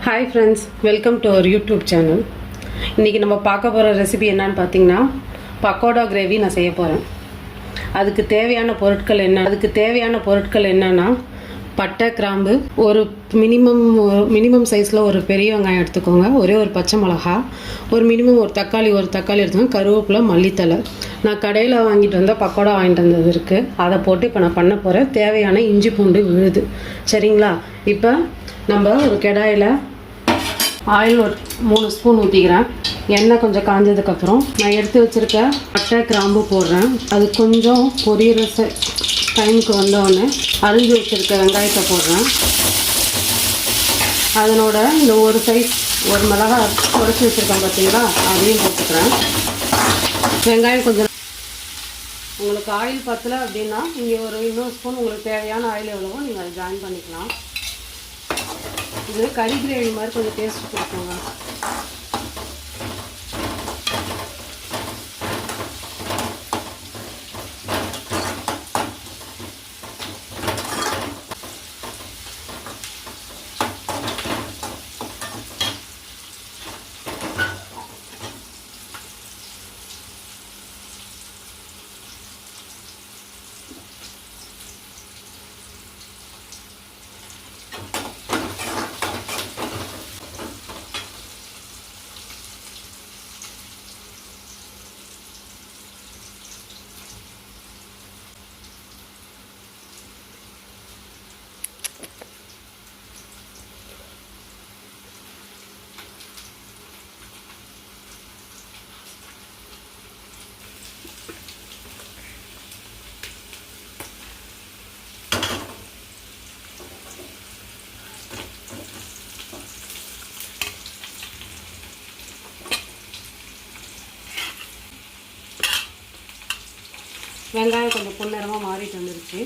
Hi friends, welcome to our YouTube channel. இன்றைக்கி நம்ம பார்க்க போகிற ரெசிபி என்னன்னு பார்த்தீங்கன்னா பக்கோடா கிரேவி நான் செய்ய போகிறேன். அதுக்கு தேவையான பொருட்கள் என்னன்னா பட்டை, கிராம்பு, ஒரு மினிமம் சைஸில் ஒரு பெரிய வெங்காயம் எடுத்துக்கோங்க, ஒரே ஒரு பச்சை மிளகா, ஒரு தக்காளி எடுத்துக்கோங்க, கருவேப்பிலை, மல்லித்தலை. நான் கடையில் வாங்கிட்டு வந்தால் பக்கோடா வாங்கிட்டு வந்தது இருக்குது, அதை போட்டு இப்போ நான் பண்ண போகிறேன். தேவையான இஞ்சி பூண்டு விழுது. சரிங்களா? இப்போ நம்ம ஒரு கடாயில் ஆயில் ஒரு 3 ஸ்பூன் ஊற்றிக்கிறேன். எண்ணெய் கொஞ்சம் காஞ்சதுக்கப்புறம் நான் எடுத்து வச்சுருக்க பட்டை, கிராம்பு போடுறேன். அது கொஞ்சம் பொரியிற டைமுக்கு வந்தோடனே அரிஞ்சு வச்சுருக்க வெங்காயத்தை போடுறேன். அதனோட இந்த ஒரு மிளகாய் உடச்சி வச்சுருக்கேன் பார்த்தீங்களா, அதையும் போட்டுக்கிறேன். வெங்காயம் கொஞ்சம் உங்களுக்கு ஆயில் பத்தலை அப்படின்னா நீங்கள் இன்னொரு ஸ்பூன் உங்களுக்கு தேவையான ஆயில் எவ்வளவோ நீங்கள் அதை ஜாயின் பண்ணிக்கலாம். இது கறி கிரேவி மாதிரி கொஞ்சம் டேஸ்ட் கொடுக்குங்க. வெங்காயம் கொஞ்சம் பொன்னிறமாக மாறிட்டு வந்துருச்சு.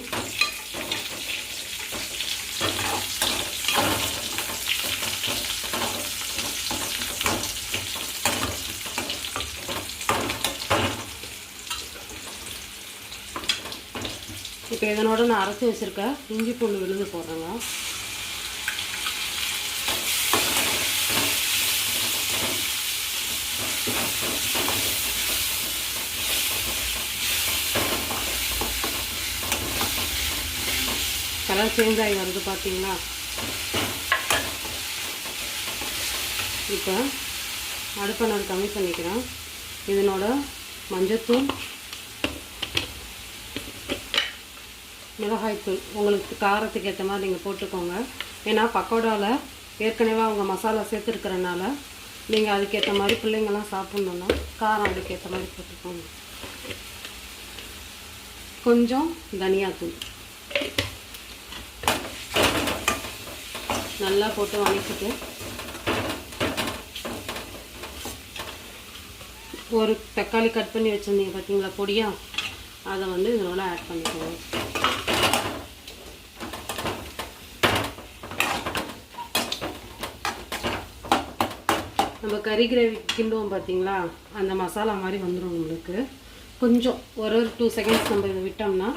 இப்போ இதனோட நான் அரைச்சி வச்சுருக்க இஞ்சி பூண்டு விழுந்து போடுறேங்க. கலர் சேஞ்ச் ஆகி வருது பார்த்தீங்களா? இப்போ அடுப்பை நான் கம்மி பண்ணிக்கிறேன். இதனோட மஞ்சத்தூள், மிளகாய்த்தூள் உங்களுக்கு காரத்துக்கு ஏற்ற மாதிரி நீங்கள் போட்டுக்கோங்க. ஏன்னா பக்கோடாவில் ஏற்கனவே அவங்க மசாலா சேர்த்துருக்கிறனால நீங்கள் அதுக்கேற்ற மாதிரி பிள்ளைங்கள்லாம் சாப்பிட்ணுன்னா காரம் அதுக்கேற்ற மாதிரி போட்டுக்கோங்க. கொஞ்சம் தனியாத்தூள் நல்லா போட்டு வதக்கிட்டு ஒரு தக்காளி கட் பண்ணி வச்சுருந்தீங்க பார்த்தீங்களா பொடியா, அதை இதனோட ஆட் பண்ணிக்கோங்க. நம்ம கறி கிரேவி கிண்டுவோம் பார்த்தீங்களா, அந்த மசாலா மாதிரி வந்துடும் நம்மளுக்கு. கொஞ்சம் ஒரு 2 செகண்ட்ஸ் நம்ம இதை விட்டோம்னா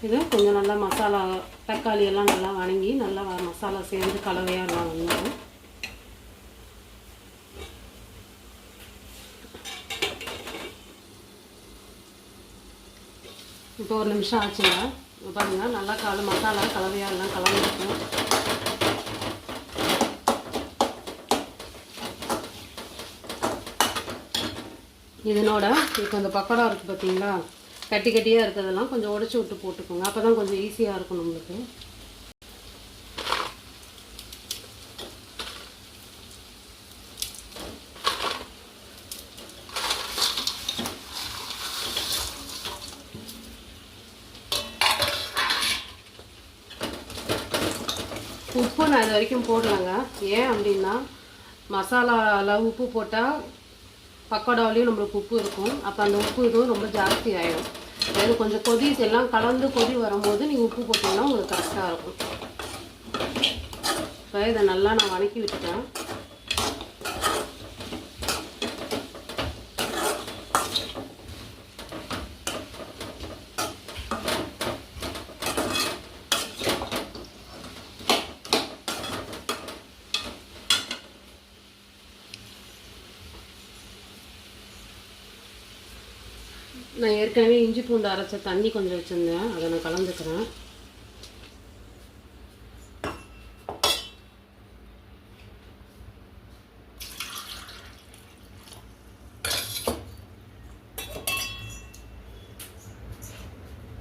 இது கொஞ்சம் நல்லா மசாலா, தக்காளி எல்லாம் நல்லா வணங்கி நல்லா மசாலா சேர்ந்து கலவையாக எல்லாம் வந்துடும். இப்போ 1 நிமிஷம் ஆச்சுங்க. இப்போ பாருங்க நல்லா மசாலா கலவையாக எல்லாம் கலந்துருக்கும். இதனோட இப்போ இந்த பக்கோடா இருக்குது பார்த்தீங்களா, கட்டியாக இருக்கிறதெல்லாம் கொஞ்சம் உடச்சி விட்டு போட்டுக்கோங்க. அப்போ தான் கொஞ்சம் ஈஸியாக இருக்கும் நம்மளுக்கு. உப்பு நான் இது வரைக்கும் போடலைங்க. ஏன் அப்படின்னா மசாலாவில் உப்பு போட்டால் பக்கோடாவிலையும் நம்மளுக்கு உப்பு இருக்கும். அப்போ அந்த உப்பு இதுவும் ரொம்ப ஜாஸ்தி ஆகிடும். அதாவது கொஞ்சம் எல்லாம் கலந்து கொதி வரும்போது நீங்கள் உப்பு போட்டிங்கன்னா உங்களுக்கு கரெக்டாக இருக்கும். இப்போ இதை நல்லா நான் வதக்கி விட்டுட்டேன். நான் ஏற்கனவே இஞ்சி பூண்டு அரைச்ச தண்ணி கொஞ்சம் வச்சுருந்தேன், அதை நான் கலந்துக்கிறேன்.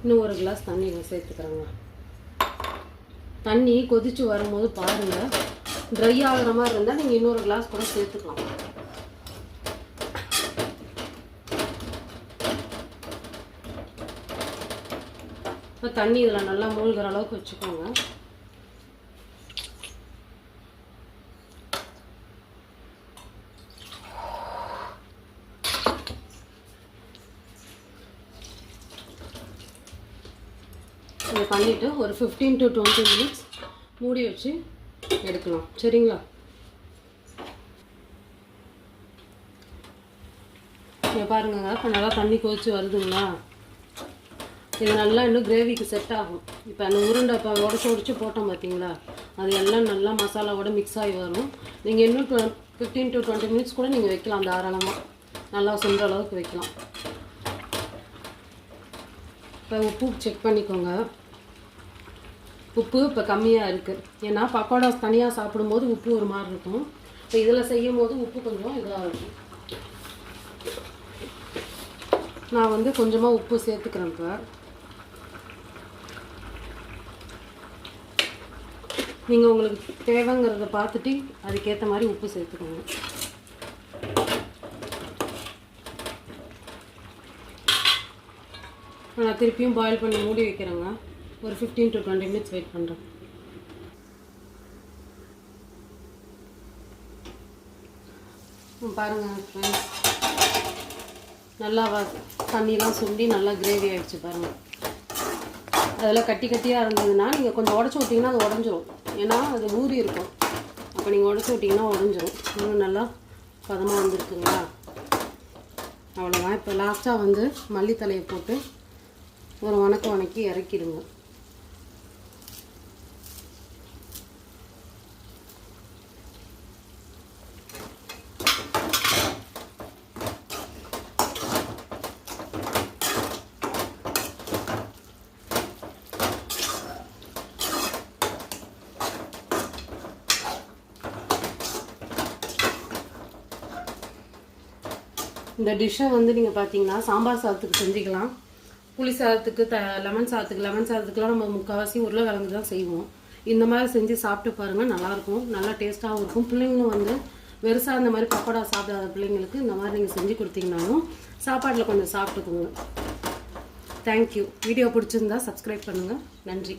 இன்னும் 1 கிளாஸ் தண்ணி சேர்த்துக்கிறேங்க. தண்ணி கொதித்து வரும்போது பாருங்கள், ட்ரை ஆகிற மாதிரி இருந்தால் நீங்கள் இன்னொரு கிளாஸ் கூட சேர்த்துக்கலாம். இப்போ தண்ணி இதில் நல்லா மூழ்கிற அளவுக்கு வச்சுக்கோங்க. இதை பண்ணிவிட்டு ஒரு 15 to 20 minutes மூடி வச்சு எடுக்கலாம். சரிங்களா? இங்கே பாருங்க, இப்போ நல்லா தண்ணி கொதிச்சு வருதுங்களா? இது நல்லா இன்னும் கிரேவிக்கு செட் ஆகும். இப்போ அந்த உருண்டை இப்போ உடச்சி போட்டோம் பார்த்தீங்களா, அது எல்லாம் நல்லா மசாலாவோட மிக்ஸ் ஆகி வரும். நீங்கள் இன்னும் 15 to 20 minutes கூட நீங்கள் வைக்கலாம். தாராளமாக நல்லா சுண்டுற அளவுக்கு வைக்கலாம். இப்போ உப்பு செக் பண்ணிக்கோங்க. உப்பு இப்போ கம்மியாக இருக்குது. ஏன்னா பக்கோடா தனியாக சாப்பிடும்போது உப்பு ஒரு மாதிரி இருக்கும். இப்போ இதில் செய்யும் போது உப்பு கொஞ்சம் இதாக இருக்கும். நான் வந்து கொஞ்சமாக உப்பு சேர்த்துக்கிறேன். இப்போ நீங்கள் உங்களுக்கு தேவைங்கிறத பார்த்துட்டு அதுக்கேற்ற மாதிரி உப்பு சேர்த்துக்கோங்க. நான் திருப்பியும் பாயில் பண்ணி மூடி வைக்கிறேங்க. ஒரு 15 to 20 minutes வெயிட் பண்ணுறேன். பாருங்கள் ஃப்ரெண்ட்ஸ், நல்லா தண்ணிலாம் சுண்டி நல்லா கிரேவி ஆகிடுச்சு பாருங்கள். அதெல்லாம் கட்டி கட்டியாக இருந்ததுன்னா நீங்கள் கொஞ்சம் உடச்சி விட்டிங்கன்னா அது உடஞ்சிரும். ஏன்னா அது ஊறி இருக்கும். அப்போ நீங்கள் உடச்சி விட்டிங்கன்னா உடஞ்சிரும். இன்னும் நல்லா பதமாக வந்துருக்குங்களா? அவ்வளோதான். இப்போ லாஸ்ட்டாக வந்து மல்லித்தலையை போட்டு ஒரு வணக்கி இறக்கிடுங்க. இந்த டிஷ்ஷை வந்து நீங்கள் பார்த்தீங்கன்னா சாம்பார் சாதத்துக்கு செஞ்சுக்கலாம், புளி சாதத்துக்கு, லெமன் சாதத்துக்குலாம் நம்ம முக்கால்வாசி உருளைக்கிழங்கு தான் செய்வோம். இந்த மாதிரி செஞ்சு சாப்பிட்டு பாருங்கள், நல்லாயிருக்கும். நல்லா டேஸ்ட்டாகவும் இருக்கும். பிள்ளைங்களும் வந்து வெறுசாக இந்த மாதிரி பக்கோடா சாப்பிடாத பிள்ளைங்களுக்கு இந்த மாதிரி நீங்கள் செஞ்சு கொடுத்தீங்கனாலும் சாப்பாட்டில் கொஞ்சம் சாப்பிட்டுக்குங்க. தேங்க்யூ. வீடியோ பிடிச்சிருந்தா சப்ஸ்கிரைப் பண்ணுங்கள். நன்றி.